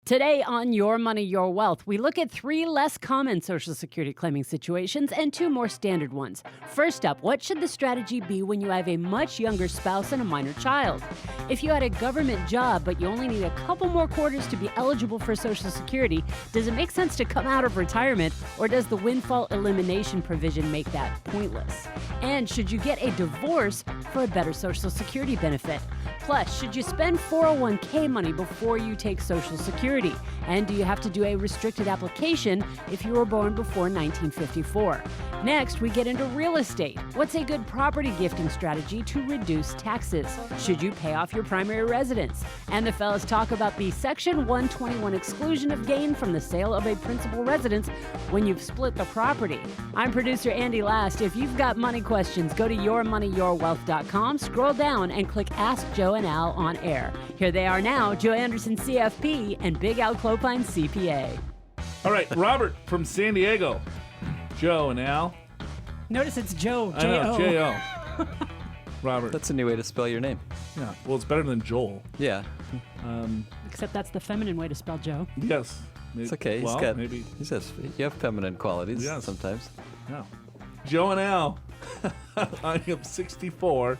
Today on Your Money, Your Wealth, we look at 3 less common Social Security claiming situations and 2 more standard ones. First up, what should the strategy be when you have a much younger spouse and a minor child? If you had a government job but you only need a couple more quarters to be eligible for Social Security, does it make sense to come out of retirement, or does the windfall elimination provision make that pointless? And should you get a divorce for a better Social Security benefit? Plus, should you spend 401k money before you take Social Security? And do you have to do a restricted application if you were born before 1954? Next, we get into real estate. What's a good property gifting strategy to reduce taxes? Should you pay off your primary residence? And the fellas talk about the Section 121 exclusion of gain from the sale of a principal residence when you've split the property. I'm producer Andy Last. If you've got money questions, go to yourmoneyyourwealth.com, scroll down, and click Ask Joe and Al on air. Here they are now, Joe Anderson, CFP, and Big Al Clopine, CPA. All right, Robert from San Diego. Joe and Al. Notice it's Joe, I know, J-O. Robert. That's a new way to spell your name. Yeah, well, it's better than Joel. Yeah. Except that's the feminine way to spell Joe. Yes. It's okay. Well, He says you have feminine qualities sometimes. Yeah. Joe and Al. I am 64.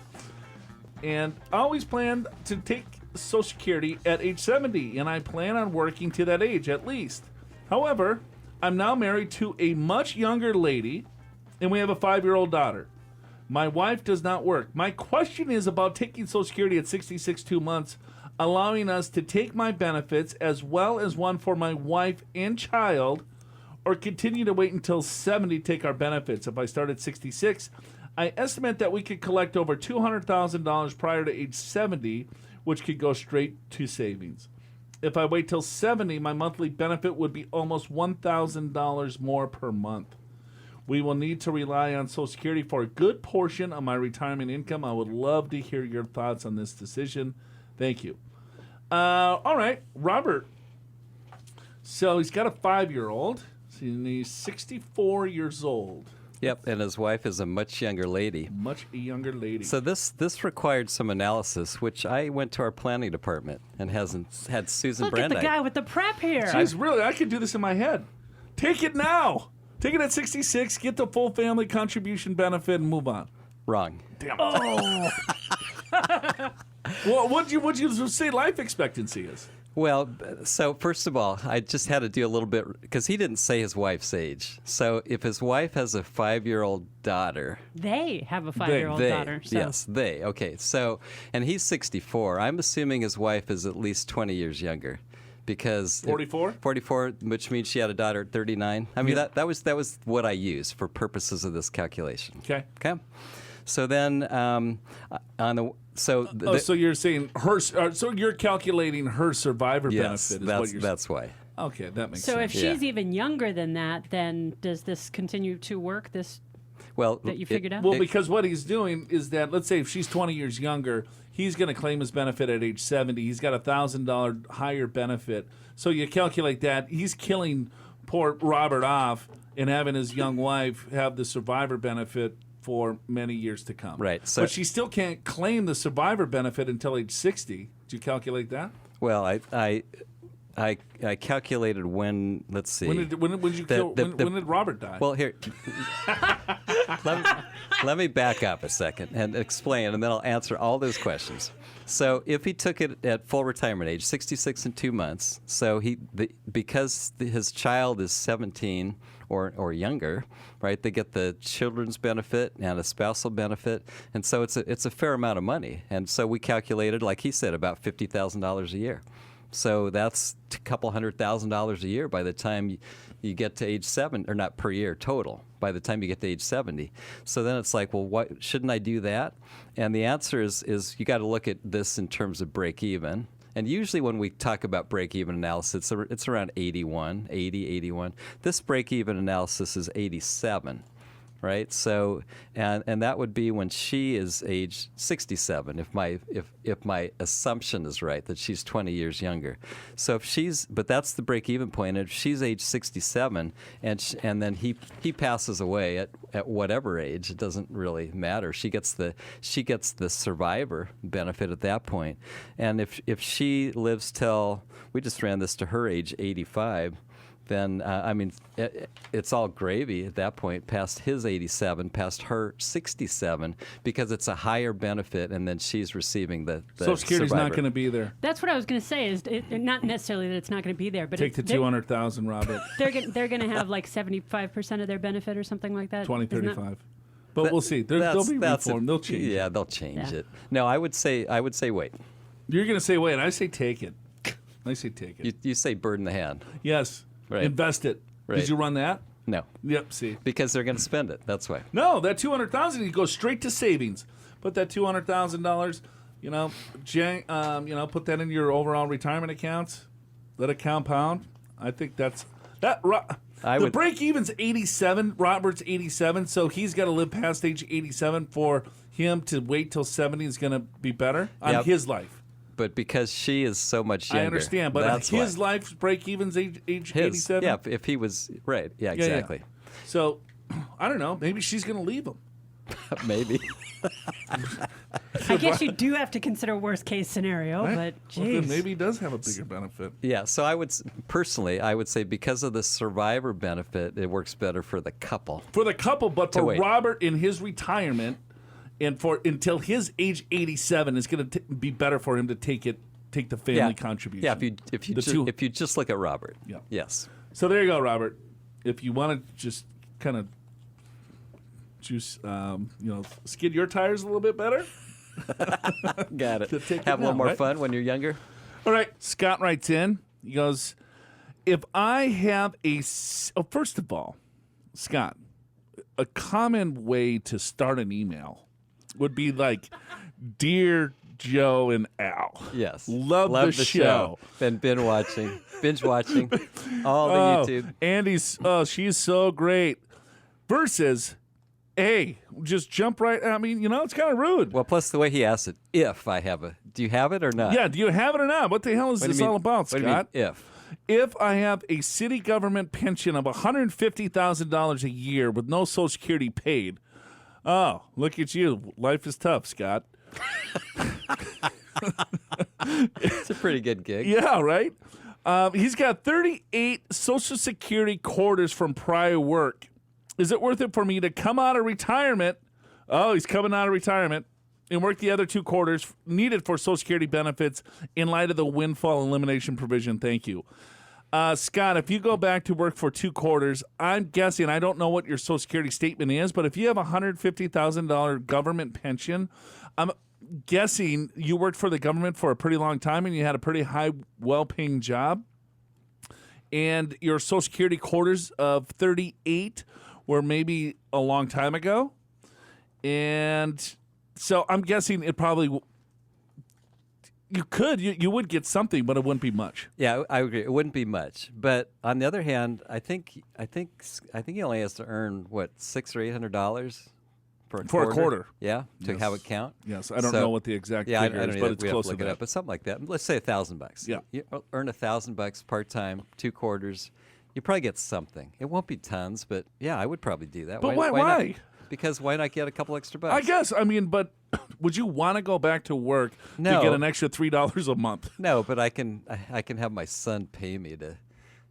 And I always planned to take Social Security at age 70, and I plan on working to that age at least. However, I'm now married to a much younger lady, and we have a 5-year-old daughter. My wife does not work. My question is about taking Social Security at 66 2 months, allowing us to take my benefits as well as one for my wife and child, or continue to wait until 70 to take our benefits. If I start at 66, I estimate that we could collect over $200,000 prior to age 70, which could go straight to savings. If I wait till 70, my monthly benefit would be almost $1,000 more per month. We will need to rely on Social Security for a good portion of my retirement income. I would love to hear your thoughts on this decision. Thank you. All right, Robert. So he's got a 5-year-old, and he's 64 years old. Yep, and his wife is a much younger lady. Much younger lady. So this required some analysis, which I went to our planning department and had Susan Look Brandeis. at the guy with the prep here. Jeez, really, I could do this in my head. Take it now. Take it at 66, get the full family contribution benefit, and move on. Wrong. Damn it. Oh. Well, what'd you say life expectancy is? Well, so first of all, I just had to do a little bit, because he didn't say his wife's age. So if his wife has a 5-year-old daughter. They have a 5-year-old daughter. So. Yes, they. Okay, so, and he's 64. I'm assuming his wife is at least 20 years younger. Because 44? 44, which means she had a daughter at 39. I mean, that was what I used for purposes of this calculation. Okay. So then on the so you're saying her? So you're calculating her survivor benefit? That's why. Okay, that makes sense. So if she's Yeah. even younger than that, then does this continue to work? That you figured out? Well, because what he's doing is that, let's say if she's 20 years younger, he's going to claim his benefit at age 70. He's got a $1,000 higher benefit. So you calculate that. He's killing poor Robert off and having his young wife have the survivor benefit for many years to come. Right. So, but she still can't claim the survivor benefit until age 60. Did you calculate that? Well, I calculated when. Let's see. When did Robert die? Well, here. let me back up a second and explain, and then I'll answer all those questions. So, if he took it at full retirement age, 66 and 2 months, so because his child is 17 or younger, right? They get the children's benefit and a spousal benefit, and so it's a fair amount of money. And so we calculated, like he said, about $50,000 a year. So that's a couple $100,000 a year by the time you get to age 7, or not per year total, by the time you get to age 70. So then it's like, well, why shouldn't I do that? And the answer is you got to look at this in terms of break even. And usually when we talk about break-even analysis, it's around 80, 81. This break-even analysis is 87. right? So, and that would be when she is age 67, if my assumption is right, that she's 20 years younger. So but that's the break-even point. If she's age 67, and then he passes away at whatever age, it doesn't really matter. She gets the survivor benefit at that point. And if she lives till, we just ran this to her age 85, then, it's all gravy at that point, past his 87, past her 67, because it's a higher benefit, and then she's receiving the Social Security's survivor. not going to be there. That's what I was going to say. Not necessarily that it's not going to be there, but Take the 200,000, Robert. They're going to have like 75% of their benefit or something like that. 20, Isn't that- 35. But we'll see. They'll be reformed. They'll change. Yeah, they'll change Yeah. it. No, I would say wait. You're going to say wait. I say take it. I say take it. You say bird in the hand. Yes. Right. Invest it. Right. Did you run that? No, Yep. See. because they're going to spend it. That's why. No, that 200,000 you go straight to savings. Put that $200,000, put that in your overall retirement accounts. Let it compound. I think that's that. The break even's 87. Robert's 87, so he's got to live past age 87 for him to wait till 70 is going to be better on his life. But because she is so much younger. I understand, but that's his why. life break even's age His, 87. yeah, if he was right. Yeah, exactly. So, I don't know. Maybe she's going to leave him. Maybe. I guess you do have to consider worst case scenario, Right? but Well, then geez. maybe he does have a bigger benefit. Yeah, so I would say because of the survivor benefit, it works better for the couple. For the couple, but To for wait. Robert in his retirement, and for until his age 87, it's going to be better for him to take the family contribution. Yeah, if you just look at Robert. Yeah. Yes. So there you go, Robert. If you want to just kind of juice, skid your tires a little bit better. Got To it. take it Have a little now, more right? fun when you're younger. All right, Scott writes in. He goes, if I have first of all, Scott, a common way to start an email would be like, Dear Joe and Al. Yes. Love the show. Been binge watching all the YouTube. Andy's, she's so great. Versus, hey, just jump right. I mean, it's kind of rude. Well, plus the way he asked it, do you have it or not? Yeah, do you have it or not? What the hell is What do this you mean- all about, what do you mean, Scott? If I have a city government pension of $150,000 a year with no Social Security paid, oh, look at you. Life is tough, Scott. It's a pretty good gig. Yeah, right? He's got 38 Social Security quarters from prior work. Is it worth it for me to come out of retirement? Oh, he's coming out of retirement and work the other 2 quarters needed for Social Security benefits in light of the windfall elimination provision. Thank you. Scott, if you go back to work for 2 quarters, I'm guessing, I don't know what your Social Security statement is, but if you have a $150,000 government pension, I'm guessing you worked for the government for a pretty long time and you had a pretty high, well-paying job. And your Social Security quarters of 38 were maybe a long time ago. And so I'm guessing it probably you would get something, but it wouldn't be much. Yeah, I agree. It wouldn't be much, but on the other hand, I think he only has to earn what, $600 or $800 for a quarter. Yeah, to have it count. Yes, I don't know what the exact I figure don't is, know. but it's We have close to look to it that. up, but something like that. Let's say $1,000. Yeah. You earn $1,000 part time, 2 quarters. You probably get something. It won't be tons, but yeah, I would probably do that. But why why? not? Because why not get a couple extra bucks? I guess. I mean, but would you want to go back to work to No. get an extra $3 a month? No, but I can have my son pay me to.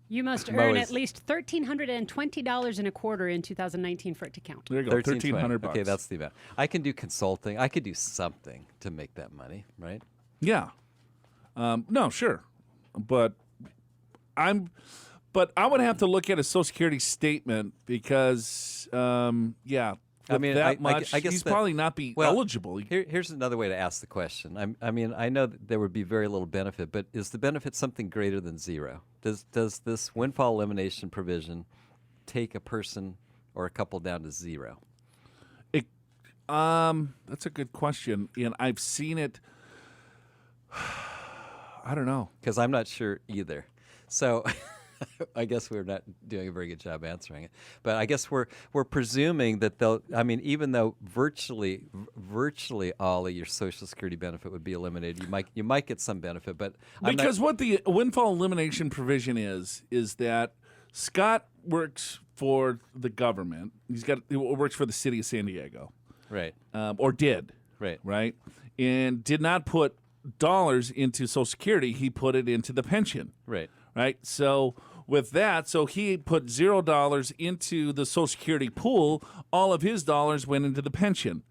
You must Mo earn is- at least $1,320 in a quarter in 2019 for it to count. There you go, 1320. $1,300. Okay, that's the amount. I can do consulting. I could do something to make that money, right? Yeah. No, sure, but I would have to look at a Social Security statement because, I mean, that I much, guess he's that- probably not be well, eligible. Here's another way to ask the question. I mean, I know that there would be very little benefit, but is the benefit something greater than zero? Does this windfall elimination provision take a person or a couple down to zero? That's a good question, and I've seen it. I don't know. Because I'm not sure either. So I guess we're not doing a very good job answering it, but I guess we're presuming that they'll. I mean, even though virtually all of your Social Security benefit would be eliminated, you might get some benefit, but because what the windfall elimination provision is that Scott works for the government. He works for the city of San Diego, right, or did, right, and did not put dollars into Social Security. He put it into the pension, right. So with that, so he put $0 into the Social Security pool. All of his dollars went into the pension.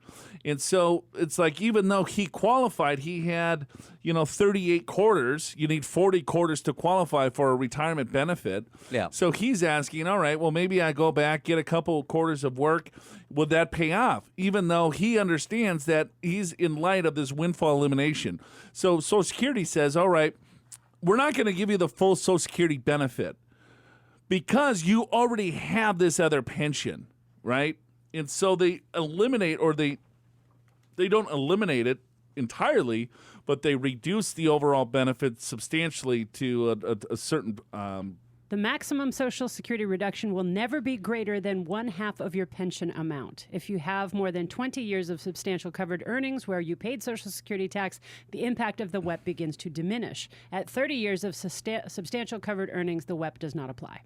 And so it's like, even though he qualified, he had, 38 quarters. You need 40 quarters to qualify for a retirement benefit. Yeah. So he's asking, all right, well, maybe I go back, get a couple quarters of work. Would that pay off? Even though he understands that he's in light of this windfall elimination. So Social Security says, all right, we're not going to give you the full Social Security benefit because you already have this other pension, right? And so they eliminate, or they don't eliminate it entirely, but they reduce the overall benefit substantially to a certain. The maximum Social Security reduction will never be greater than 1/2 of your pension amount. If you have more than 20 years of substantial covered earnings where you paid Social Security tax, the impact of the WEP begins to diminish. At 30 years of substantial covered earnings, the WEP does not apply.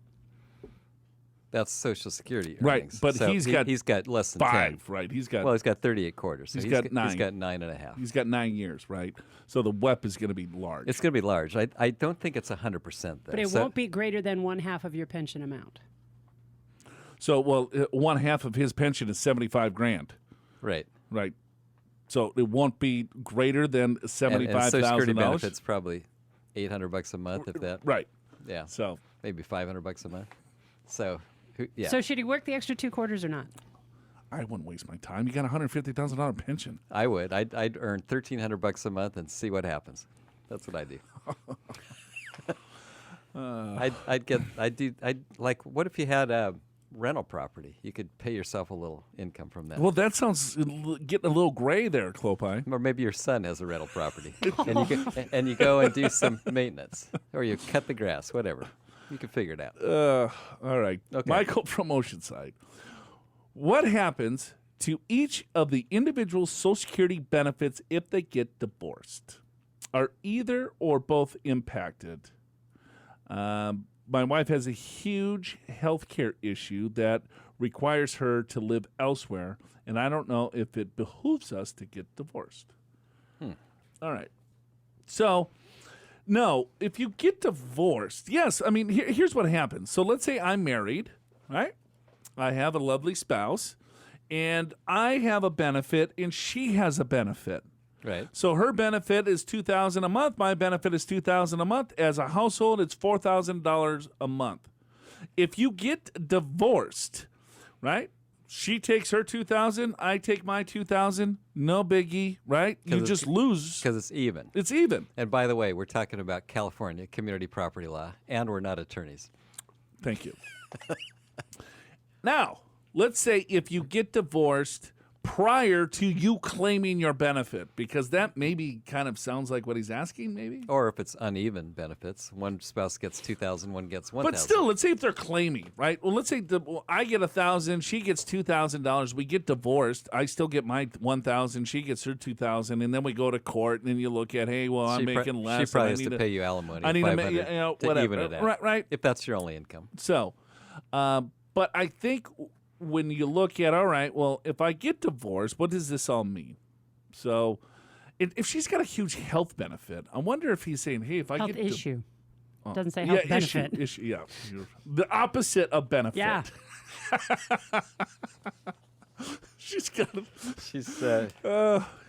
That's Social Security earnings. Right, but so he's got less than 5, 10. right? He's got 38 quarters. So he's got 9. He's got 9.5. He's got 9 years, right? So the WEP is going to be large. It's going to be large. I don't think it's 100% though. But it won't be greater than 1/2 of your pension amount. So, 1/2 of his pension is $75,000. Right. Right. So it won't be greater than $75,000. And Social Security benefits probably $800 a month, if that. Right. Yeah. So maybe $500 a month. So. Yeah. So should he work the extra 2 quarters or not? I wouldn't waste my time. You got a $150,000 pension. I would. I'd earn $1,300 a month and see what happens. That's what I do. I'd like. What if you had a rental property? You could pay yourself a little income from that. Well, that sounds getting a little gray there, Clopi. Or maybe your son has a rental property, and you go and do some maintenance, or you cut the grass, whatever. You can figure it out. All right. Okay. Michael from Oceanside. What happens to each of the individual Social Security benefits if they get divorced? Are either or both impacted? My wife has a huge health care issue that requires her to live elsewhere, and I don't know if it behooves us to get divorced. All right. So... no, if you get divorced, yes, I mean, here's what happens. So let's say I'm married, right? I have a lovely spouse, and I have a benefit, and she has a benefit. Right. So her benefit is $2,000 a month. My benefit is $2,000 a month. As a household, it's $4,000 a month. If you get divorced, right? She takes her $2,000. I take my $2,000. No biggie, right? You just lose because it's even. It's even. And by the way, we're talking about California community property law, and we're not attorneys. Thank you. Now, let's say if you get divorced prior to you claiming your benefit, because that maybe kind of sounds like what he's asking, maybe. Or if it's uneven benefits, one spouse gets $2,000, one gets $1,000. But still, let's say if they're claiming, right? Well, let's say I get $1,000, she gets $2,000. We get divorced. I still get my $1,000. She gets her $2,000, and then we go to court, and then you look at, hey, well, I'm making less. She probably has to pay you alimony. I need to whatever, even it out. Right. If that's your only income. So, but I think when you look at, all right, well, if I get divorced, what does this all mean? So if she's got a huge health benefit, I wonder if he's saying, hey, if I health get issue. Doesn't say health benefit. Issue, yeah. The opposite of benefit. Yeah. She's got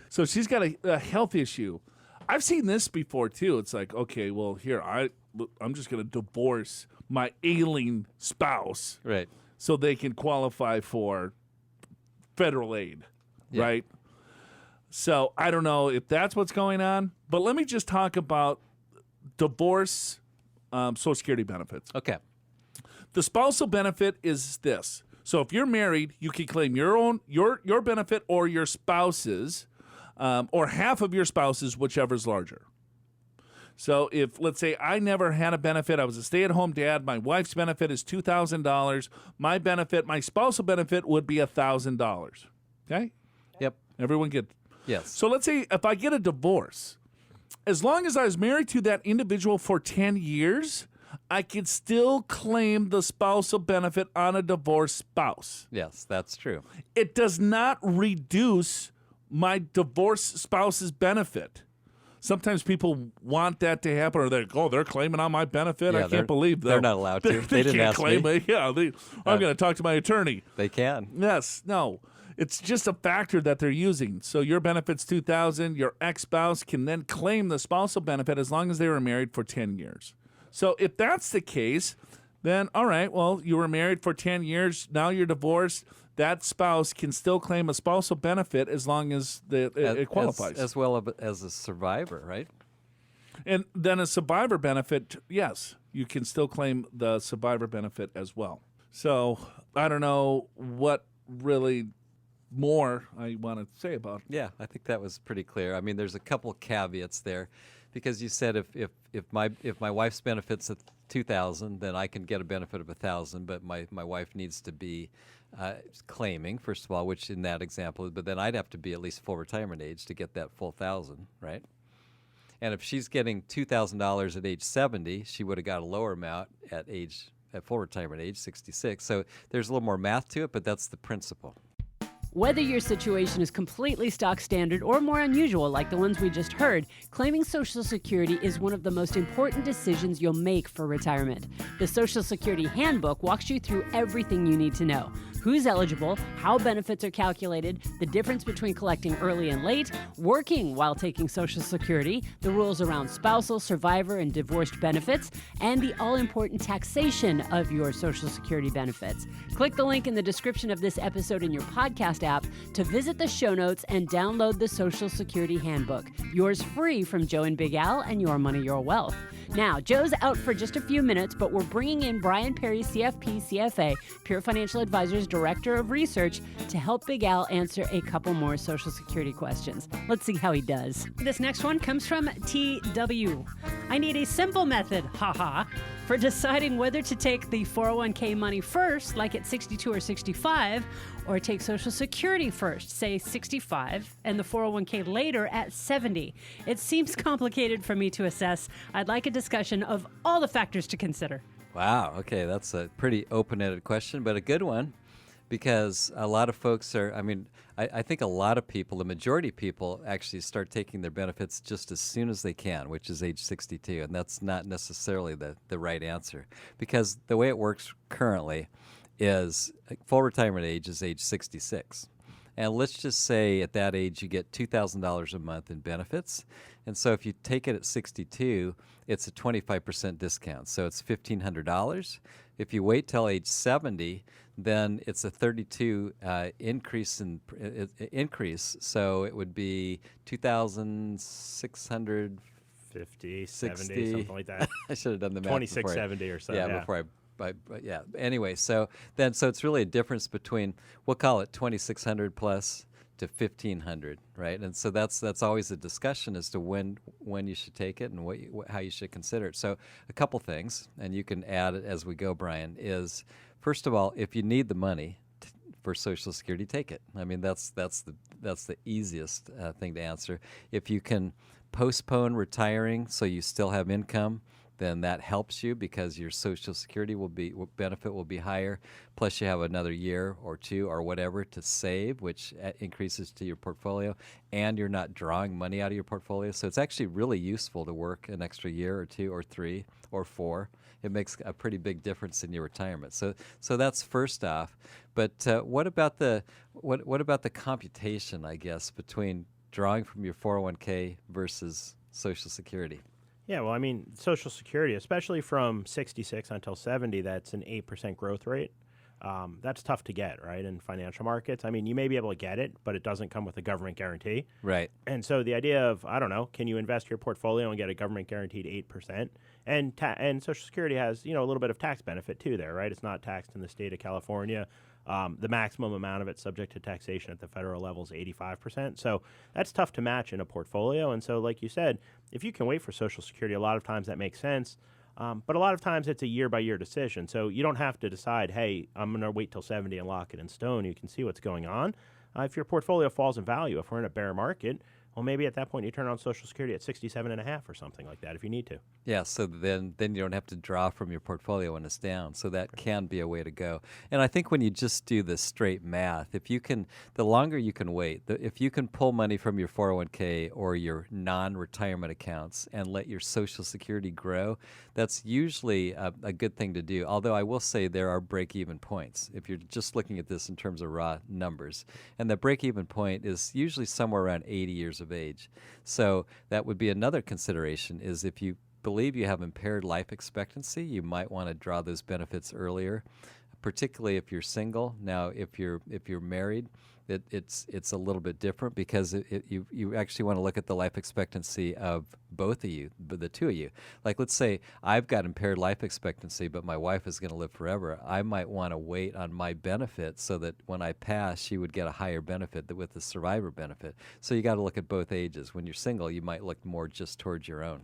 So she's got a health issue. I've seen this before, too. It's like, okay, well, here, I'm just going to divorce my ailing spouse. Right. So they can qualify for federal aid, right? So I don't know if that's what's going on, but let me just talk about divorce Social Security benefits. Okay. The spousal benefit is this. So if you're married, you can claim your benefit or your spouse's, or half of your spouse's, whichever's larger. So if, let's say, I never had a benefit, I was a stay-at-home dad, my wife's benefit is $2,000, my benefit, my spousal benefit would be $1,000. Okay? Yep. Everyone get... Yes. So let's say if I get a divorce, as long as I was married to that individual for 10 years, I could still claim the spousal benefit on a divorced spouse. Yes, that's true. It does not reduce my divorced spouse's benefit. Sometimes people want that to happen, or they're claiming on my benefit. Yeah, I can't believe that. They're not allowed to. They didn't can't ask claim me. it. Yeah, I'm going to talk to my attorney. They can. Yes, no. It's just a factor that they're using. So your benefit's $2,000. Your ex-spouse can then claim the spousal benefit as long as they were married for 10 years. So if that's the case, then all right, well, you were married for 10 years. Now you're divorced. That spouse can still claim a spousal benefit as long as it qualifies. As well as a survivor, right? And then a survivor benefit, yes, you can still claim the survivor benefit as well. So I don't know what really more I want to say about it. Yeah, I think that was pretty clear. I mean, there's a couple caveats there, because you said if my wife's benefits at $2,000, then I can get a benefit of $1,000, but my wife needs to be claiming, first of all, which in that example, but then I'd have to be at least full retirement age to get that full $1,000, right? And if she's getting $2,000 at age 70, she would have got a lower amount at full retirement age, 66. So there's a little more math to it, but that's the principle. Whether your situation is completely stock standard or more unusual like the ones we just heard, claiming Social Security is one of the most important decisions you'll make for retirement. The Social Security Handbook walks you through everything you need to know. Who's eligible, how benefits are calculated, the difference between collecting early and late, working while taking Social Security, the rules around spousal, survivor, and divorced benefits, and the all-important taxation of your Social Security benefits. Click the link in the description of this episode in your podcast app to visit the show notes and download the Social Security Handbook. Yours free from Joe and Big Al and Your Money, Your Wealth. Now, Joe's out for just a few minutes, but we're bringing in Brian Perry, CFP, CFA, Pure Financial Advisors Director of Research, to help Big Al answer a couple more Social Security questions. Let's see how he does. This next one comes from TW. I need a simple method, haha, for deciding whether to take the 401k money first, like at 62 or 65, or take Social Security first, say 65, and the 401k later at 70. It seems complicated for me to assess. I'd like a discussion of all the factors to consider. Wow. Okay, that's a pretty open-ended question, but a good one, because a lot of folks are, I think a lot of people, the majority of people, actually start taking their benefits just as soon as they can, which is age 62, and that's not necessarily the right answer, because the way it works currently is full retirement age is age 66. And let's just say at that age you get $2,000 a month in benefits. And so if you take it at 62, it's a 25% discount. So it's $1,500. If you wait till age 70, then it's a 32 increase. So it would be 2,600. 50, 70, something like that. I should have done the math. 2670 or so. Yeah, before yeah. Anyway, so it's really a difference between, we'll call it 2,600 plus to 1,500, right? And so that's always a discussion as to when you should take it and how you should consider it. So a couple things, and you can add it as we go, Brian, is first of all, if you need the money for Social Security, take it. I mean, that's the easiest thing to answer. If you can postpone retiring so you still have income, then that helps you because your Social Security benefit will be higher. Plus, you have another year or two or whatever to save, which increases to your portfolio, and you're not drawing money out of your portfolio. So it's actually really useful to work an extra year or two or three or four. It makes a pretty big difference in your retirement. So that's first off. But what about the computation, I guess, between drawing from your 401k versus Social Security? Yeah, well, I mean, Social Security, especially from 66 until 70, that's an 8% growth rate. That's tough to get, right, in financial markets. I mean, you may be able to get it, but it doesn't come with a government guarantee. Right. And so the idea of, I don't know, can you invest your portfolio and get a government guaranteed 8%? And Social Security has, a little bit of tax benefit too there, right? It's not taxed in the state of California. The maximum amount of it subject to taxation at the federal level is 85%. So that's tough to match in a portfolio. And so, like you said, if you can wait for Social Security, a lot of times that makes sense. But a lot of times it's a year-by-year decision. So you don't have to decide, hey, I'm going to wait till 70 and lock it in stone. You can see what's going on. If your portfolio falls in value, if we're in a bear market, well, maybe at that point you turn on Social Security at 67.5 or something like that if you need to. Yeah, so then you don't have to draw from your portfolio when it's down. So that can be a way to go. And I think when you just do the straight math, if you can, the longer you can wait, if you can pull money from your 401k or your non-retirement accounts and let your Social Security grow, that's usually a good thing to do. Although I will say there are break-even points if you're just looking at this in terms of raw numbers. And the break-even point is usually somewhere around 80 years of age. So that would be another consideration, is if you believe you have impaired life expectancy, you might want to draw those benefits earlier, particularly if you're single. Now, if you're married, it's a little bit different because you actually want to look at the life expectancy of both of you, the two of you. Like, let's say I've got impaired life expectancy, but my wife is going to live forever. I might want to wait on my benefit so that when I pass, she would get a higher benefit with the survivor benefit. So you got to look at both ages. When you're single, you might look more just towards your own.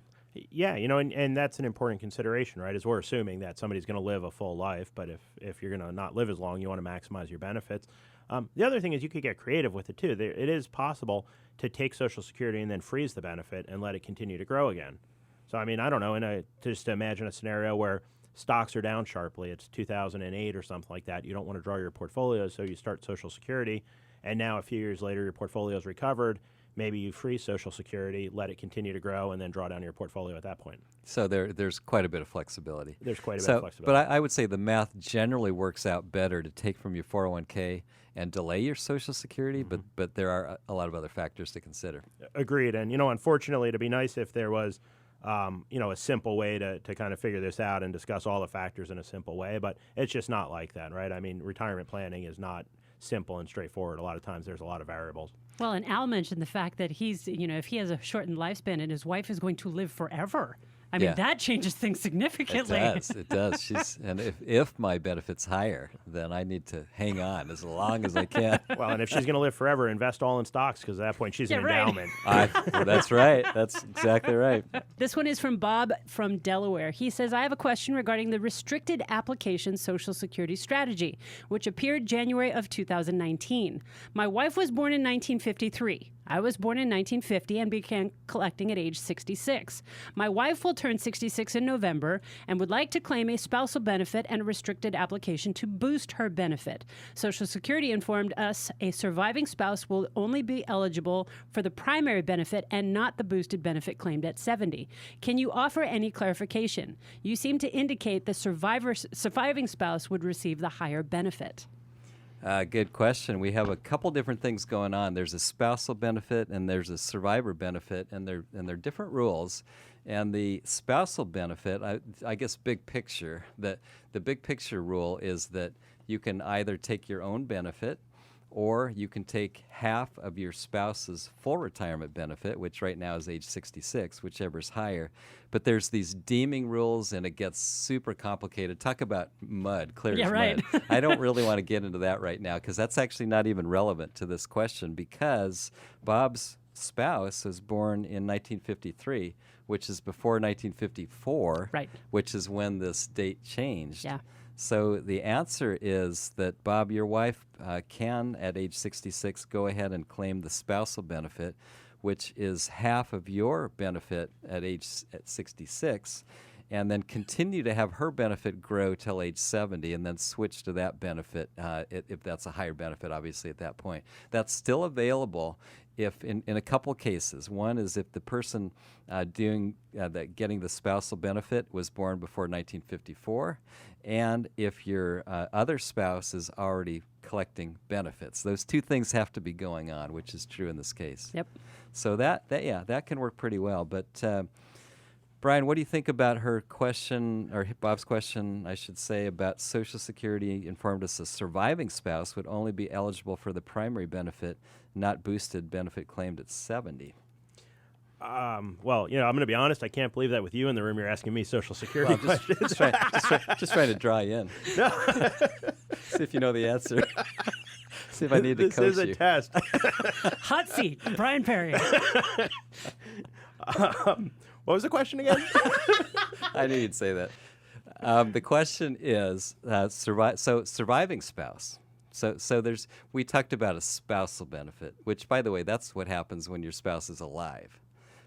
Yeah, and that's an important consideration, right? Is we're assuming that somebody's going to live a full life, but if you're going to not live as long, you want to maximize your benefits. The other thing is you could get creative with it too. It is possible to take Social Security and then freeze the benefit and let it continue to grow again. So I mean, I don't know, just imagine a scenario where stocks are down sharply. It's 2008 or something like that. You don't want to draw your portfolio, so you start Social Security, and now a few years later your portfolio's recovered. Maybe you freeze Social Security, let it continue to grow, and then draw down your portfolio at that point. So there's quite a bit of flexibility. There's quite a bit of flexibility. But I would say the math generally works out better to take from your 401k and delay your Social Security, but there are a lot of other factors to consider. Agreed. And, unfortunately, it'd be nice if there was, a simple way to kind of figure this out and discuss all the factors in a simple way, but it's just not like that, right? I mean, retirement planning is not simple and straightforward. A lot of times there's a lot of variables. Well, and Al mentioned the fact that he's, if he has a shortened lifespan and his wife is going to live forever. I mean, that changes things significantly. It does. And if my benefit's higher, then I need to hang on as long as I can. Well, and if she's going to live forever, invest all in stocks, because at that point she's an endowment. That's right. That's exactly right. This one is from Bob from Delaware. He says, I have a question regarding the restricted application Social Security strategy, which appeared January of 2019. My wife was born in 1953. I was born in 1950 and began collecting at age 66. My wife will turn 66 in November and would like to claim a spousal benefit and a restricted application to boost her benefit. Social Security informed us a surviving spouse will only be eligible for the primary benefit and not the boosted benefit claimed at 70. Can you offer any clarification? You seem to indicate the surviving spouse would receive the higher benefit. Good question. We have a couple different things going on. There's a spousal benefit and there's a survivor benefit, and they're different rules. And the spousal benefit, I guess, big picture, the big picture rule is that you can either take your own benefit, or you can take half of your spouse's full retirement benefit, which right now is age 66, whichever is higher. But there's these deeming rules, and it gets super complicated. Talk about mud, clear as right. mud. I don't really want to get into that right now, because that's actually not even relevant to this question, because Bob's spouse was born in 1953, which is before 1954, right, which is when this date changed. Yeah. So the answer is that, Bob, your wife can, at age 66, go ahead and claim the spousal benefit, which is half of your benefit at 66, and then continue to have her benefit grow till age 70, and then switch to that benefit if that's a higher benefit, obviously, at that point. That's still available if in a couple cases. One is if the person getting the spousal benefit was born before 1954, and if your other spouse is already collecting benefits. Those two things have to be going on, which is true in this case. Yep. So that can work pretty well. But Brian, what do you think about her question, or Bob's question, I should say, about Social Security informed us a surviving spouse would only be eligible for the primary benefit, not boosted benefit claimed at 70? Well, I'm going to be honest. I can't believe that with you in the room, you're asking me Social Security questions. Just trying to draw you in. See if you know the answer. See if I need to This coach is a you. test. Hot seat, Brian Perry. What was the question again? I knew you'd say that. The question is surviving spouse. So we talked about a spousal benefit, which, by the way, that's what happens when your spouse is alive.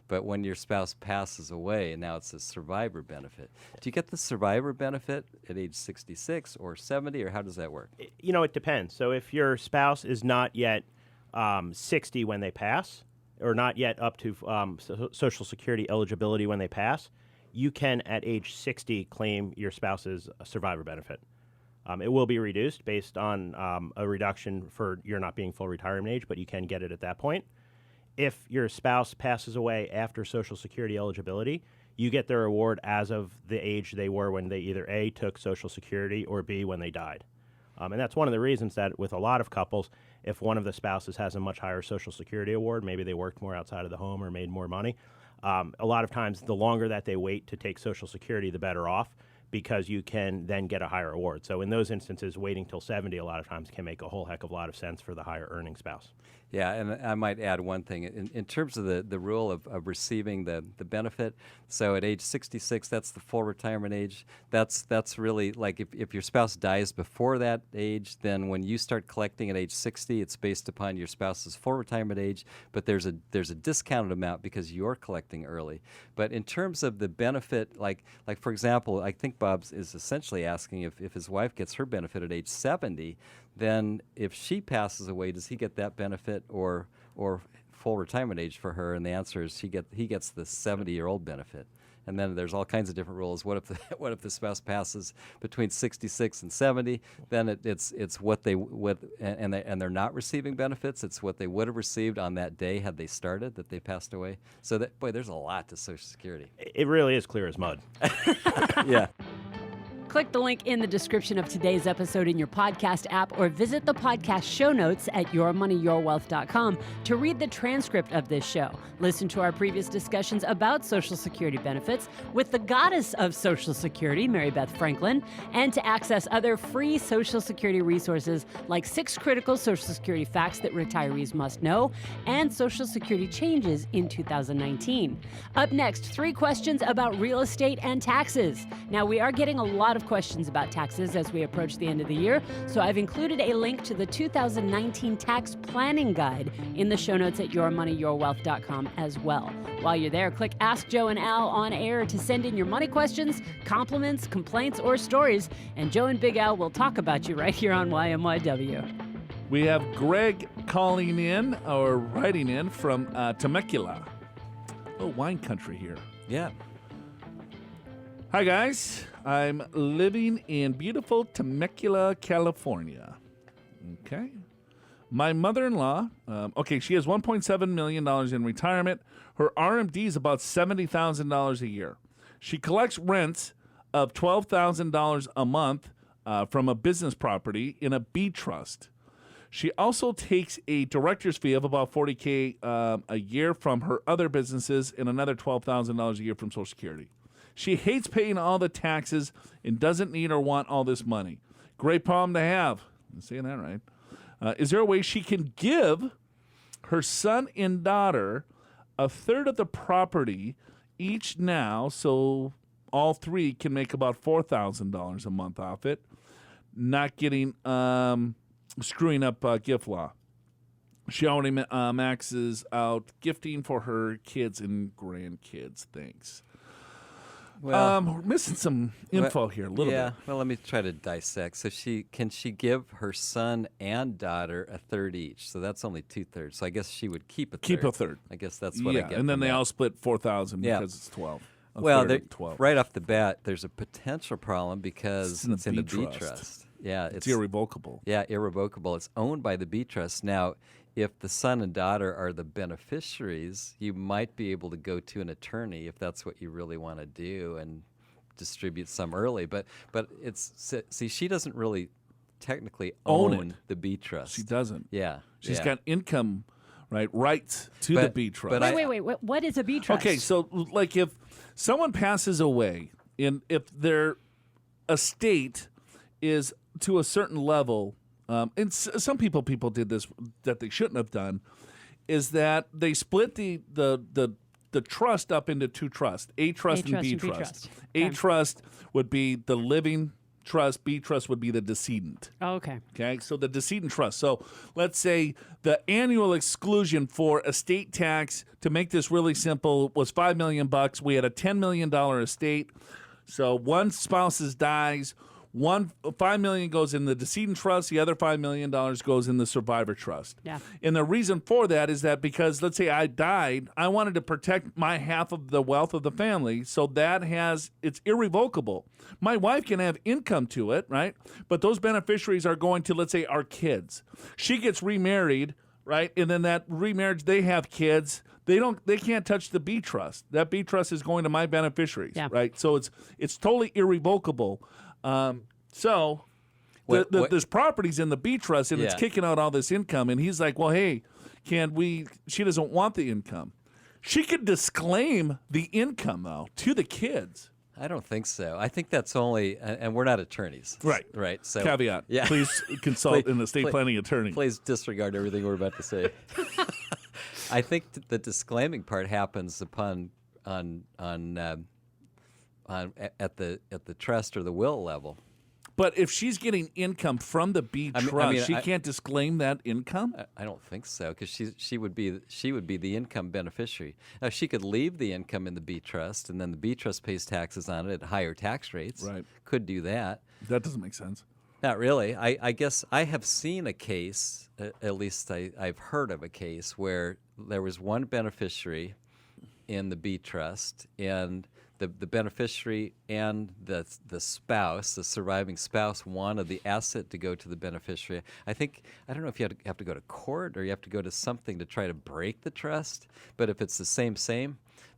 But when your spouse passes away, and now it's a survivor benefit. Do you get the survivor benefit at age 66 or 70, or how does that work? It depends. So if your spouse is not yet 60 when they pass, or not yet up to Social Security eligibility when they pass, you can, at age 60, claim your spouse's survivor benefit. It will be reduced based on a reduction for your not being full retirement age, but you can get it at that point. If your spouse passes away after Social Security eligibility, you get their award as of the age they were when they either A, took Social Security, or B, when they died. And that's one of the reasons that with a lot of couples, if one of the spouses has a much higher Social Security award, maybe they worked more outside of the home or made more money, a lot of times the longer that they wait to take Social Security, the better off, because you can then get a higher award. So in those instances, waiting till 70 a lot of times can make a whole heck of a lot of sense for the higher earning spouse. Yeah, and I might add one thing. In terms of the rule of receiving the benefit, so at age 66, that's the full retirement age. That's really like if your spouse dies before that age, then when you start collecting at age 60, it's based upon your spouse's full retirement age, but there's a discounted amount because you're collecting early. But in terms of the benefit, like for example, I think Bob's is essentially asking if his wife gets her benefit at age 70, then if she passes away, does he get that benefit or full retirement age for her? And the answer is he gets the 70-year-old benefit. And then there's all kinds of different rules. What if the spouse passes between 66 and 70? Then it's what they would, and they're not receiving benefits. It's what they would have received on that day had they started, that they passed away. So that, boy, there's a lot to Social Security. It really is clear as mud. Yeah. Click the link in the description of today's episode in your podcast app, or visit the podcast show notes at yourmoneyyourwealth.com to read the transcript of this show. Listen to our previous discussions about Social Security benefits with the goddess of Social Security, Mary Beth Franklin, and to access other free Social Security resources like 6 critical Social Security facts that retirees must know and Social Security changes in 2019. Up next, 3 questions about real estate and taxes. Now, we are getting a lot of questions about taxes as we approach the end of the year, so I've included a link to the 2019 tax planning guide in the show notes at yourmoneyyourwealth.com as well. While you're there, click Ask Joe and Al on air to send in your money questions, compliments, complaints, or stories, and Joe and Big Al will talk about you right here on YMYW. We have Greg calling in or writing in from Temecula. Oh, wine country here. Yeah. Hi, guys. I'm living in beautiful Temecula, California. Okay. My mother-in-law, she has $1.7 million in retirement. Her RMD is about $70,000 a year. She collects rents of $12,000 a month from a business property in a B trust. She also takes a director's fee of about $40K a year from her other businesses and another $12,000 a year from Social Security. She hates paying all the taxes and doesn't need or want all this money. Great problem to have. I'm saying that right. Is there a way she can give her son and daughter a third of the property each now, so all 3 can make about $4,000 a month off it, not getting screwing up gift law? She already maxes out gifting for her kids and grandkids. Thanks. Well, we're missing some info here a little bit. Well, let me try to dissect. So can she give her son and daughter a third each? So that's only 2/3. So I guess she would keep a third. Keep a third. I guess that's what I get. And then from they that. all split 4,000 because it's 12. Well, 12. right off the bat, there's a potential problem because it's in the B trust. trust. Yeah, it's irrevocable. Yeah, irrevocable. It's owned by the B trust. Now, if the son and daughter are the beneficiaries, you might be able to go to an attorney if that's what you really want to do and distribute some early. But she doesn't really technically own the B trust. She doesn't. Yeah. She's got income rights to the B trust. Wait. What is a B trust? Okay, so like if someone passes away and if their estate is to a certain level, and some people did this that they shouldn't have done, is that they split the trust up into two trusts, A trust and B trust. A trust would be the living trust, B trust would be the decedent. Oh, okay. Okay, so the decedent trust. So let's say the annual exclusion for estate tax, to make this really simple, was $5 million. We had a $10 million estate. So one spouse dies, $5 million goes in the decedent trust, the other $5 million goes in the survivor trust. Yeah. And the reason for that is that because, let's say I died, I wanted to protect my half of the wealth of the family, so it's irrevocable. My wife can have income to it, right? But those beneficiaries are going to, let's say, our kids. She gets remarried, right? And then that remarriage, they have kids. They can't touch the B trust. That B trust is going to my beneficiaries, right? So it's totally irrevocable. There's properties in the B trust, and it's kicking out all this income. And he's like, well, hey, she doesn't want the income. She could disclaim the income, though, to the kids. I don't think so. I think that's only, and we're not attorneys. Right. Right. So caveat. Yeah. Please consult an estate planning attorney. Please disregard everything we're about to say. I think the disclaiming part happens at the trust or the will level. But if she's getting income from the B trust, she can't disclaim that income? I don't think so, because she would be the income beneficiary. Now, she could leave the income in the B trust, and then the B trust pays taxes on it at higher tax rates. Right. Could do that. That doesn't make sense. Not really. I guess I have seen a case, at least I've heard of a case, where there was one beneficiary in the B trust, and the beneficiary and the spouse, the surviving spouse, wanted the asset to go to the beneficiary. I don't know if you have to go to court or you have to go to something to try to break the trust, but if it's the same.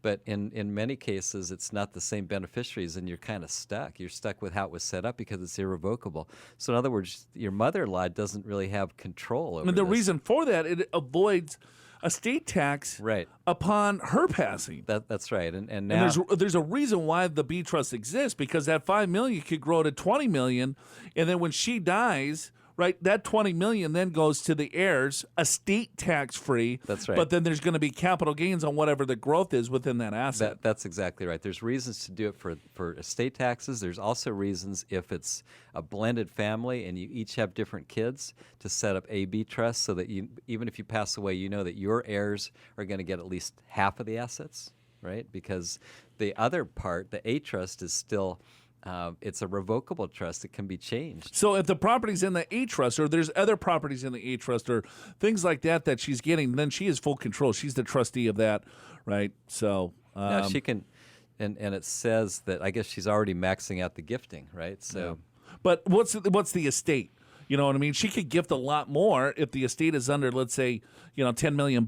But in many cases, it's not the same beneficiaries, and you're kind of stuck. You're stuck with how it was set up because it's irrevocable. So in other words, your mother-in-law doesn't really have control over the this. reason for that, it avoids estate tax upon her passing. That's right. And now there's a reason why the B trust exists, because that $5 million could grow to $20 million, and then when she dies, right, that $20 million then goes to the heirs, estate tax free. That's right. But then there's going to be capital gains on whatever the growth is within that asset. That's exactly right. There's reasons to do it for estate taxes. There's also reasons if it's a blended family and you each have different kids to set up a B trust, so that even if you pass away, you know that your heirs are going to get at least half of the assets, right? Because the other part, the A trust, is still it's a revocable trust that can be changed. So if the property's in the A trust, or there's other properties in the A trust, or things like that she's getting, then she has full control. She's the trustee of that, right? So now she can, and it says that I guess she's already maxing out the gifting, right? So, but what's the estate? You know what I mean? She could gift a lot more if the estate is under, let's say, $10 million.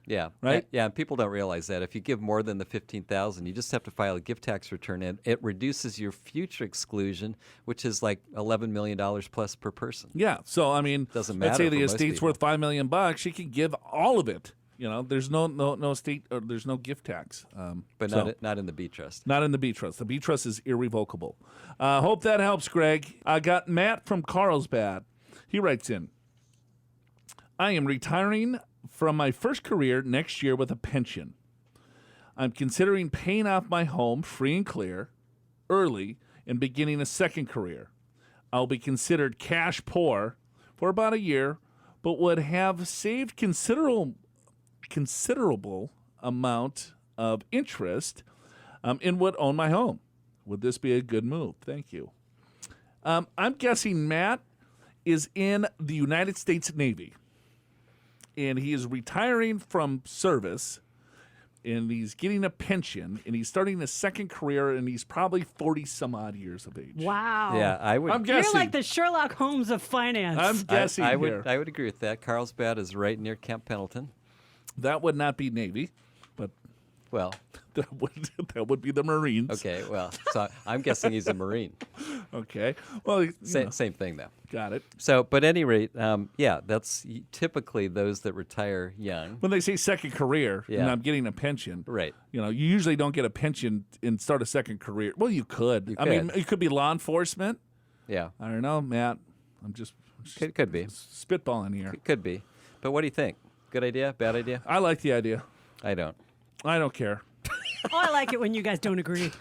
Yeah. Right? Yeah, and people don't realize that. If you give more than the $15,000, you just have to file a gift tax return, and it reduces your future exclusion, which is like $11 million plus per person. Yeah. So, doesn't matter. Let's say the for most estate's people. worth $5 million. She can give all of it. There's no estate, or there's no gift tax. But not in the B trust. Not in the B trust. The B trust is irrevocable. Hope that helps, Greg. I got Matt from Carlsbad. He writes in, I am retiring from my first career next year with a pension. I'm considering paying off my home free and clear early and beginning a second career. I'll be considered cash poor for about a year, but would have saved considerable amount of interest and would own my home. Would this be a good move? Thank you. I'm guessing Matt is in the United States Navy, and he is retiring from service, and he's getting a pension, and he's starting a second career, and he's probably 40-some-odd years of age. Wow. Yeah, I would. I'm guessing. You're like the Sherlock Holmes of finance. I'm guessing I here. would agree with that. Carlsbad is right near Camp Pendleton. That would not be Navy, but Well, that would be the Marines. okay, well, so I'm guessing he's a Marine. Okay. Well, Same thing, though. got it. So, but at any rate, that's typically those that retire young. When they say second career, and Yeah. I'm getting a pension, Right. You usually don't get a pension and start a second career. Well, you could. You I mean, could. it could be law enforcement, Yeah. I don't know, Matt. I'm just Could be. spitballing here. Could be. But what do you think? Good idea? Bad idea? I like the idea. I don't. I don't care. Oh, I like it when you guys don't agree.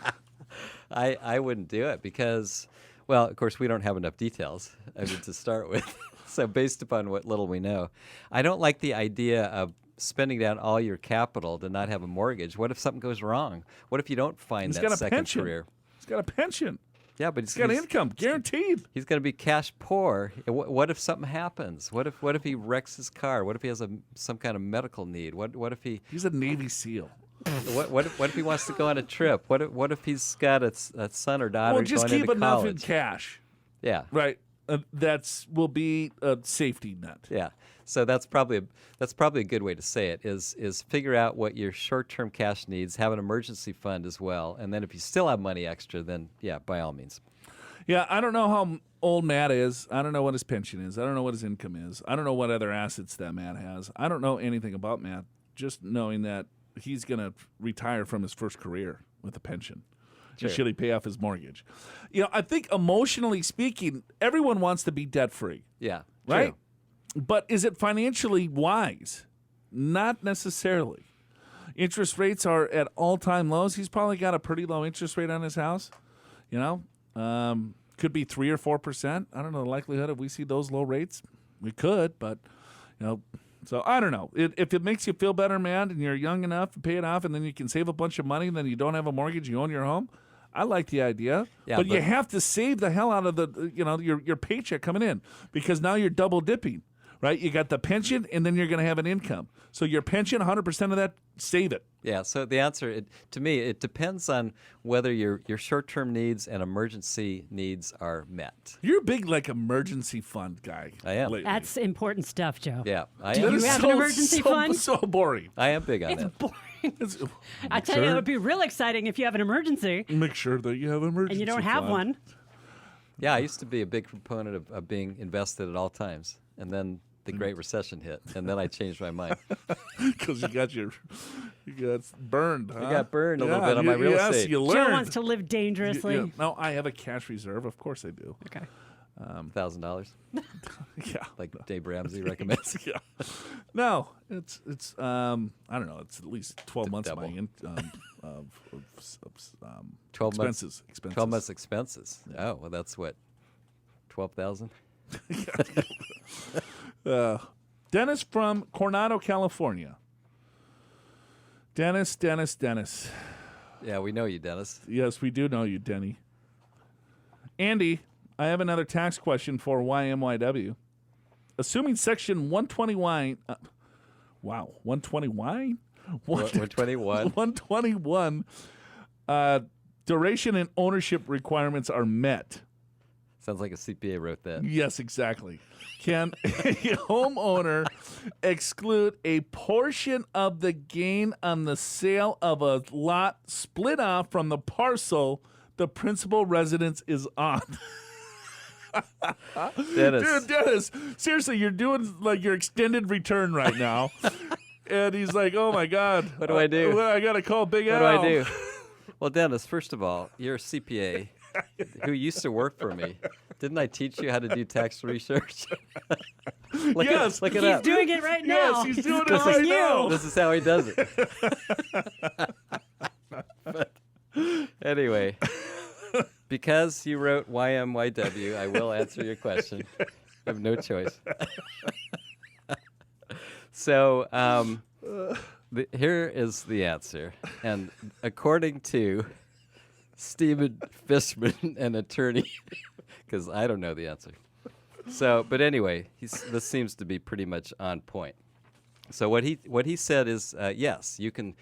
I wouldn't do it because, well, of course, we don't have enough details, to start with. So based upon what little we know, I don't like the idea of spending down all your capital to not have a mortgage. What if something goes wrong? What if you don't find He's that got a second pension. career? He's got a pension. Yeah, but He's got income, guaranteed. He's going to be cash poor. What if something happens? What if he wrecks his car? What if he has some kind of medical need? What if he? He's a Navy SEAL. What if he wants to go on a trip? What if he's got a son or daughter Well, just going keep into enough college? in cash. Yeah. Right. Will be a safety net. Yeah. So that's probably a good way to say it is figure out what your short-term cash needs, have an emergency fund as well, and then if you still have money extra, then yeah, by all means. Yeah, I don't know how old Matt is. I don't know what his pension is. I don't know what his income is. I don't know what other assets that Matt has. I don't know anything about Matt, just knowing that he's going to retire from his first career with a pension. Sure. Should he pay off his mortgage? I think emotionally speaking, everyone wants to be debt-free. Yeah. Right? True. But is it financially wise? Not necessarily. Interest rates are at all-time lows. He's probably got a pretty low interest rate on his house. Could be 3 or 4%. I don't know the likelihood if we see those low rates. We could, but so I don't know. If it makes you feel better, man, and you're young enough to pay it off, and then you can save a bunch of money, and then you don't have a mortgage, you own your home. I like the idea, Yeah, but you have to save the hell out of the your paycheck coming in, because now you're double dipping, right? You got the pension, and then you're going to have an income. So your pension, 100% of that, save it. Yeah, so the answer, to me, it depends on whether your short-term needs and emergency needs are met. You're a big emergency fund guy. I am. lately. That's important stuff, Joe. Yeah, I Do am. you That is have an emergency fund? So boring. I am big on It's that. boring. It's- I tell you, it would be real exciting if you have an emergency Make sure that you have an emergency and you don't have fund. one. Yeah, I used to be a big proponent of being invested at all times, and then the Great Recession hit, and then I changed my mind. Because you got burned. Huh? I got burned a little bit on my real yes, estate. You Joe learned. wants to live dangerously. No, I have a cash reserve. Of course I do. Okay. $1,000, Yeah. like Dave Ramsey recommends. Yeah. No, it's I don't know. It's at least 12 months of my double. of 12 months. expenses. 12 months expenses. Oh, well, that's what, 12,000. Dennis from Coronado, California. Dennis. Yeah, we know you, Dennis. Yes, we do know you, Denny. Andy, I have another tax question for YMYW. Assuming Section 121, 121? 121. 121 duration and ownership requirements are met. Sounds like a CPA wrote that. Yes, exactly. Can a homeowner exclude a portion of the gain on the sale of a lot split off from the parcel the principal residence is on? Dennis. Dude, Dennis, seriously, you're doing your extended return right now. And he's like, oh my God. What do I do? I got to call Big What Al. do I do? Well, Dennis, first of all, you're a CPA who used to work for me. Didn't I teach you how to do tax research? Look Yes. Look it He's up. doing it right now. Yes, he's doing it calling right you. now. This is how he does it. But anyway, because you wrote YMYW, I will answer your question. I have no choice. So here is the answer. And according to Stephen Fishman, an attorney, because I don't know the answer. So, but anyway, this seems to be pretty much on point. So what he said is yes, you can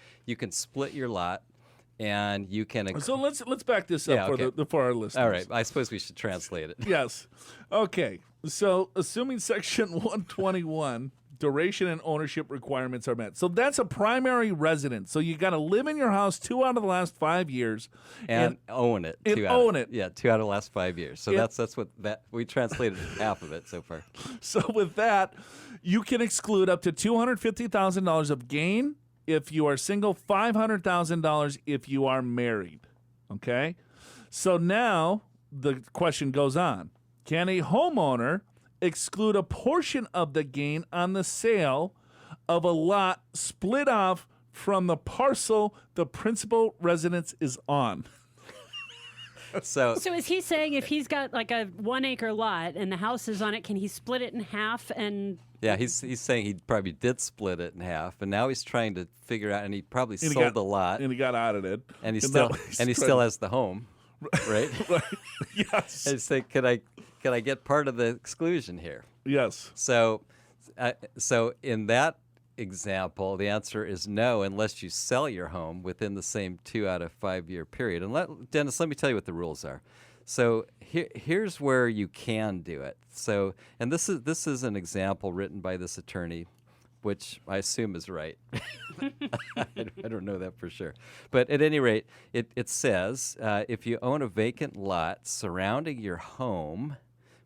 split your lot, and you can. So let's back this up for our listeners. All right, I suppose we should translate it. Yes. Okay. So assuming Section 121 duration and ownership requirements are met. So that's a primary residence. So you got to live in your house 2 out of the last 5 years And own it. and own it. Yeah, 2 out of the last 5 years. So Yeah. that's what we translated half of it so far. So with that, you can exclude up to $250,000 of gain if you are single, $500,000 if you are married. Okay? So now the question goes on. Can a homeowner exclude a portion of the gain on the sale of a lot split off from the parcel the principal residence is on? So is he saying if he's got like a 1 acre lot and the house is on it, can he split it in half and? yeah, he's saying he probably did split it in half, and now he's trying to figure out, and he probably sold the lot, And he got audited. and he still has the home, right? Right. Yes. And he's saying, can I get part of the exclusion here? Yes. So in that example, the answer is no, unless you sell your home within the same 2 out of 5 year period. And Dennis, let me tell you what the rules are. So here's where you can do it. So, and this is an example written by this attorney, which I assume is right. I don't know that for sure. But at any rate, it says if you own a vacant lot surrounding your home,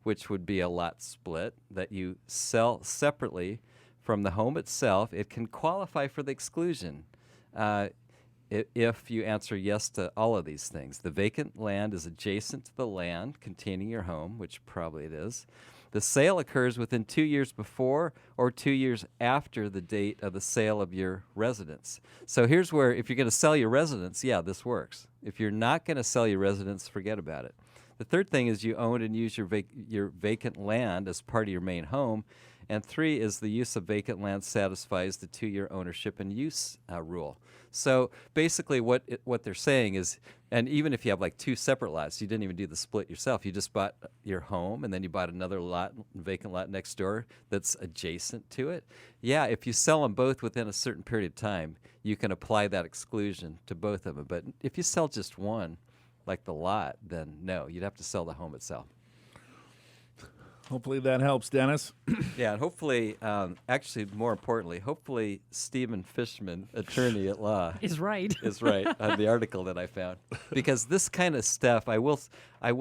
which would be a lot split that you sell separately from the home itself, it can qualify for the exclusion if you answer yes to all of these things. The vacant land is adjacent to the land containing your home, which probably it is. The sale occurs within 2 years before or 2 years after the date of the sale of your residence. So here's where, if you're going to sell your residence, yeah, this works. If you're not going to sell your residence, forget about it. The third thing is you own and use your vacant land as part of your main home. And 3 is the use of vacant land satisfies the 2-year ownership and use rule. So basically what they're saying is, and even if you have like 2 separate lots, you didn't even do the split yourself. You just bought your home and then you bought another lot, vacant lot next door that's adjacent to it. Yeah, if you sell them both within a certain period of time, you can apply that exclusion to both of them. But if you sell just one, like the lot, then no, you'd have to sell the home itself. Hopefully that helps, Dennis. Yeah, and hopefully, actually, more importantly, hopefully Stephen Fishman, attorney at law, Is right. is right on the article that I found. Because this kind of stuff, I will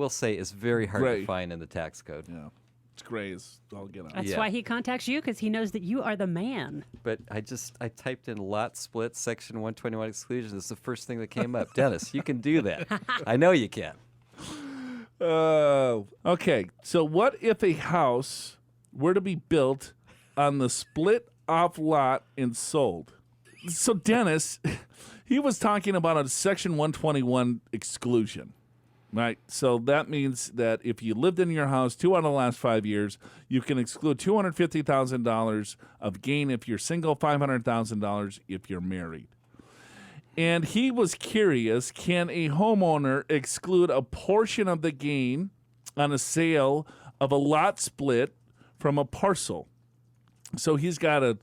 say, is very hard Right. to find in the tax code. Yeah. It's gray as all get out. That's Yeah. why he contacts you, because he knows that you are the man. But I typed in lot split, section 121 exclusion. It's the first thing that came up. Dennis, you can do that. I know you can. Okay. So what if a house were to be built on the split off lot and sold? So Dennis, he was talking about a section 121 exclusion, right? So that means that if you lived in your house 2 out of the last 5 years, you can exclude $250,000 of gain if you're single, $500,000 if you're married. And he was curious, can a homeowner exclude a portion of the gain on a sale of a lot split from a parcel? So he's trying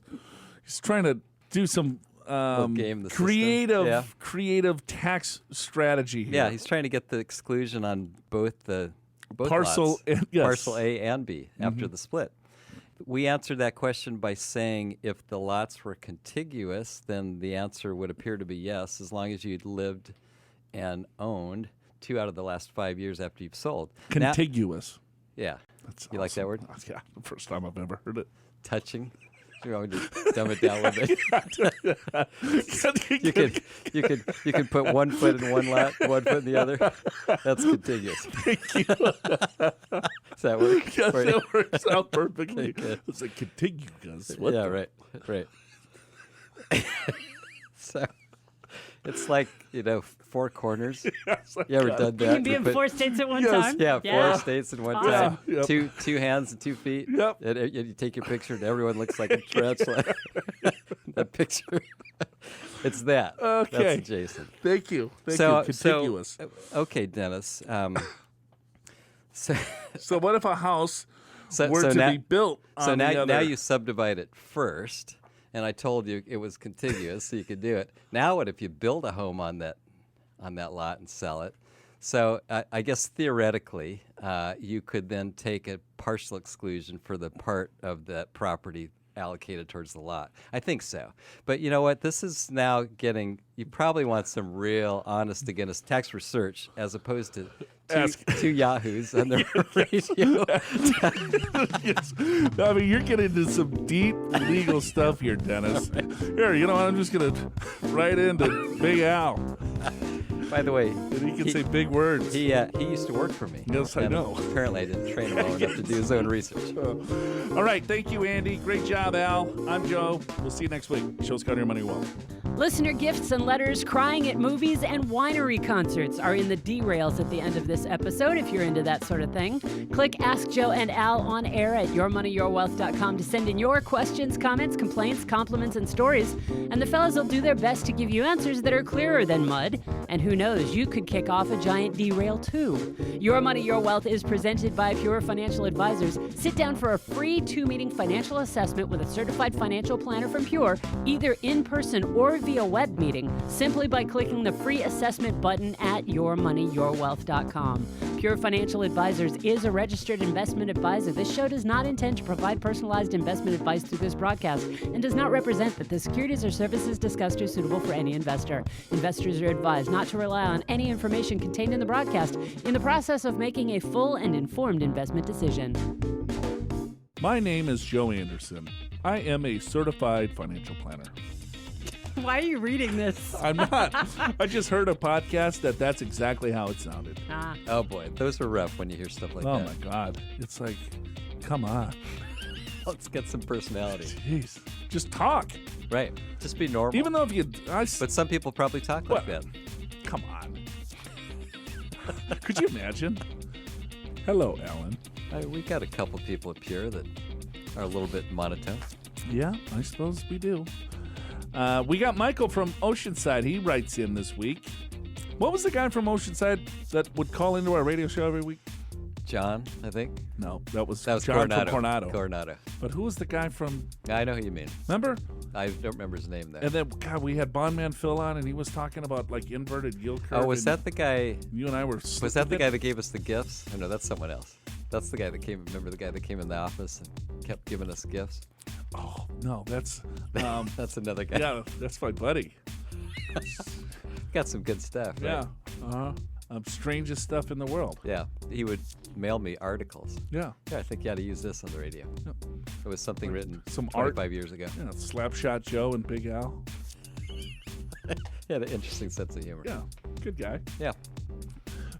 to do some game the system. creative tax strategy here. Yeah, he's trying to get the exclusion on both Parcel lots, and- yes. parcel A and B after the split. We answered that question by saying if the lots were contiguous, then the answer would appear to be yes, as long as you'd lived and owned 2 out of the last 5 years after you've sold. Contiguous. Yeah. That's You like that awesome. word? Yeah, the first time I've ever heard it. Touching. You want me to dumb it down a little bit? You could put 1 foot in one lot, 1 foot in the other. That's contiguous. Thank you. Does that work? Yes, for you? that works out perfectly. Good. It's like contiguous. What Yeah, the- right. So it's like, 4 corners. Yes, I You ever got done it. that? You can be You in put- 4 states at one Yes. time. Yeah, 4 states in one Awesome. time. Yep. Two hands and 2 feet. Yep. And you take your picture, and everyone looks like a tarantula. That picture. It's that. Okay. That's adjacent. Thank you. Thank you. Contiguous. Okay, Dennis. So So what if a house So- were so to now- be built on So the now other? you subdivide it first, and I told you it was contiguous, so you could do it. Now, what if you build a home on that lot and sell it? So I guess theoretically, you could then take a partial exclusion for the part of that property allocated towards the lot. I think so. But you know what? This is now getting, you probably want some real honest to goodness tax research as opposed to two yahoos on the radio. Yes. I mean, you're getting into some deep legal stuff here, Dennis. Here, you know what? I'm just going to write into Big Al. By the way, And he can say big words. he used to work for me. Yes, I And know. Apparently, I didn't train him well enough to do his own research. All right. Thank you, Andy. Great job, Al. I'm Joe. We'll see you next week. Show's Counting Your Money Well. Listener gifts and letters, crying at movies, and winery concerts are in the derails at the end of this episode if you're into that sort of thing. Click Ask Joe and Al on air at yourmoneyyourwealth.com to send in your questions, comments, complaints, compliments, and stories. And the fellas will do their best to give you answers that are clearer than mud. And who knows, you could kick off a giant derail too. Your Money, Your Wealth is presented by Pure Financial Advisors. Sit down for a free 2-meeting financial assessment with a certified financial planner from Pure, either in person or via web meeting, simply by clicking the free assessment button at yourmoneyyourwealth.com. Pure Financial Advisors is a registered investment advisor. This show does not intend to provide personalized investment advice through this broadcast and does not represent that the securities or services discussed are suitable for any investor. Investors are advised not to rely on any information contained in the broadcast in the process of making a full and informed investment decision. My name is Joe Anderson. I am a certified financial planner. Why are you reading this? I'm not. I just heard a podcast that's exactly how it sounded. Oh boy, those are rough when you hear stuff like Oh that. my God. It's like, come on. Let's get some personality. Jeez. Just talk. Right. Just be normal. Even though if you... But some people probably talk like that. Come on. Could you imagine? Hello, Alan. We got a couple people at Pure that are a little bit monotone. Yeah, I suppose we do. We got Michael from Oceanside. He writes in this week. What was the guy from Oceanside that would call into our radio show every week? John, I think. No, that was That was John Coronado. from Coronado. Coronado. But who was the guy from... I know who you mean. Remember? I don't remember his name, though. And then, God, we had Bondman Phil on, and he was talking about, like, inverted yield curve. Oh, was and that the guy... You and I were... Was that the guy that gave us the gifts? Oh, no, that's someone else. That's the guy that came... Remember the guy that came in the office and kept giving us gifts? Oh, no, that's... That's another guy. Yeah, that's my buddy. Got some good stuff, right? Yeah. Strangest stuff in the world. Yeah. He would mail me articles. Yeah. Yeah, I think you ought to use this on the radio. Yep. It was something written some art. 25 years ago. Yeah, Slapshot Joe and Big Al. He had an interesting sense of humor. Yeah, good guy. Yeah.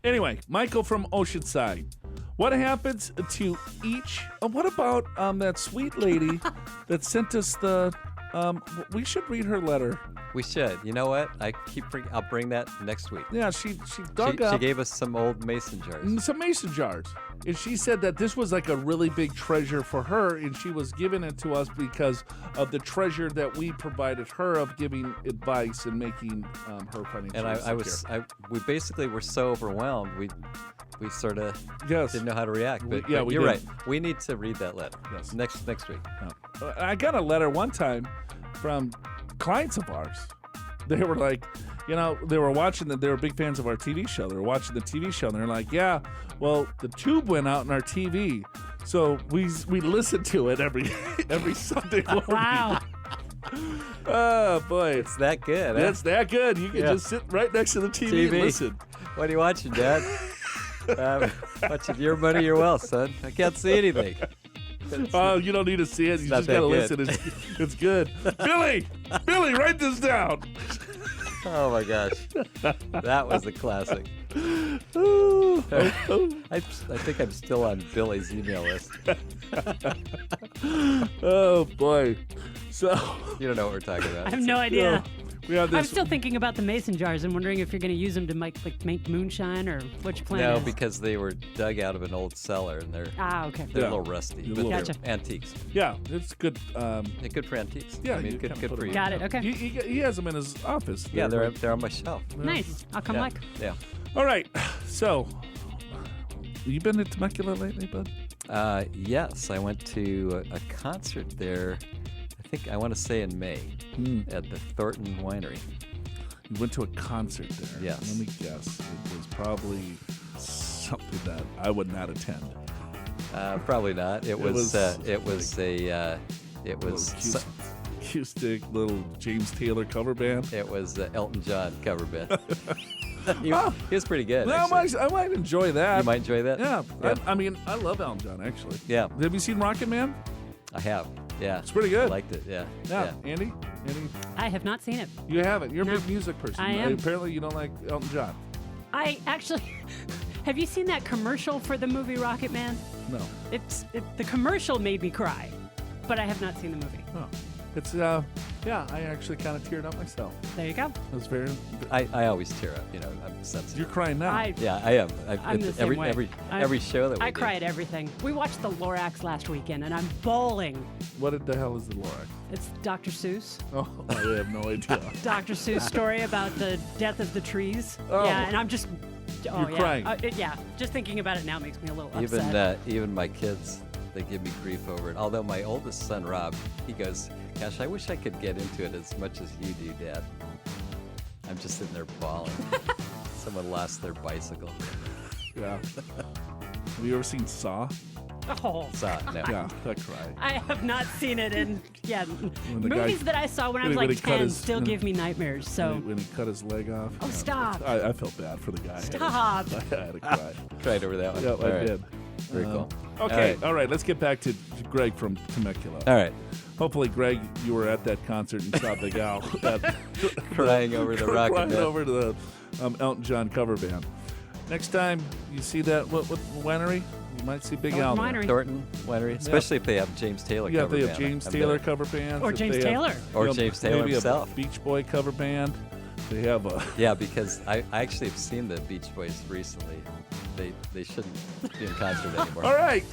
Anyway, Michael from Oceanside. What happens to each... what about that sweet lady that sent us the... we should read her letter. We should. You know what? I'll bring that next week. Yeah, she dug up... She gave us some old mason jars. Some mason jars. And she said that this was like a really big treasure for her, and she was giving it to us because of the treasure that we provided her of giving advice and making her financially secure. We basically were so overwhelmed, we sort of Yes. didn't know how to react. But, we you're did. right. We need to read that letter. Yes. Next week. I got a letter one time from clients of ours. They were like, they were watching they were big fans of our TV show. They were watching the TV show, and they're like, yeah, well, the tube went out in our TV, so we listened to it every Sunday morning. Wow. Oh, boy. It's that good. Huh? It's that good. You can just sit right next to the TV and listen. What are you watching, Dad? Watching Your Money, Your Wealth, son. I can't see anything. Oh, you don't need to see it. You just got to listen. It's good. Billy, write this down. Oh, my gosh. That was a classic. I think I'm still on Billy's email list. Oh, boy. So you don't know what we're talking about. I have no idea. We have this. I'm still thinking about the mason jars and wondering if you're going to use them to make moonshine or what your plan No, is. because they were dug out of an old cellar and they're Okay. a little rusty. A But little they're bit. antiques. Yeah, it's good. They're good for antiques. Yeah, I mean, you good kinda put for them you. Got it. Okay. He has them in his office. Yeah, they're on my shelf. Nice. I'll come Yeah. back. Yeah. All right. So, you been to Temecula lately, bud? Yes, I went to a concert there. I want to say in May at the Thornton Winery. You went to a concert there. Yes. Let me guess. It was probably something that I would not attend. Probably not. It was Acoustic little James Taylor cover band. It was Elton John cover band. He was pretty good. No, I might enjoy that. You might enjoy that? Yeah. Yeah. I mean, I love Elton John, actually. Yeah. Have you seen Rocket Man? I have. Yeah. It's pretty good. I liked it. Yeah. Yeah. Andy? I have not seen it. You haven't. You're a No. big music person. I am. Apparently, you don't like Elton John. I actually. Have you seen that commercial for the movie Rocket Man? No. The commercial made me cry, but I have not seen the movie. Oh. It's I actually kind of teared up myself. There you go. It was very. I always tear up. I'm sensitive. You're crying now. Yeah, I am. I'm the same way. Every show that we I do. cry at everything. We watched the Lorax last weekend, and I'm bawling. What the hell is the Lorax? It's Dr. Seuss. Oh, I have no idea. Dr. Seuss story about the death of the trees. Oh. Yeah, and I'm just. Oh, You're yeah. crying. Yeah, just thinking about it now makes me a little upset. Even my kids, they give me grief over it. Although my oldest son, Rob, he goes, "Gosh, I wish I could get into it as much as you do, Dad." I'm just sitting there bawling. Someone lost their bicycle. Yeah. Have you ever seen Saw? Oh, Saw it. No. Yeah, I cry. I have not seen it, and the movies guy- that I saw when I was when like he cut 10 his- still give me nightmares. So When he cut his leg off. Oh, stop. I felt bad for the guy. Stop. I had to cry. Cried over that one. Yeah, All I right. did. Very cool. Okay, all right. Let's get back to Greg from Temecula. All right. Hopefully, Greg, you were at that concert and saw the gal Crying over the Rocket crying Man. over the Elton John cover band. Next time you see that, what winery? You might see Big Al. Thornton there. Winery. Thornton Winery, especially if they have James Taylor Yeah, if cover they have band. James I'm Taylor there. cover band. Or James Taylor. Or James Taylor maybe himself. a Beach Boy cover band. They have a. Yeah, because I actually have seen the Beach Boys recently. They shouldn't be in concert anymore. All right.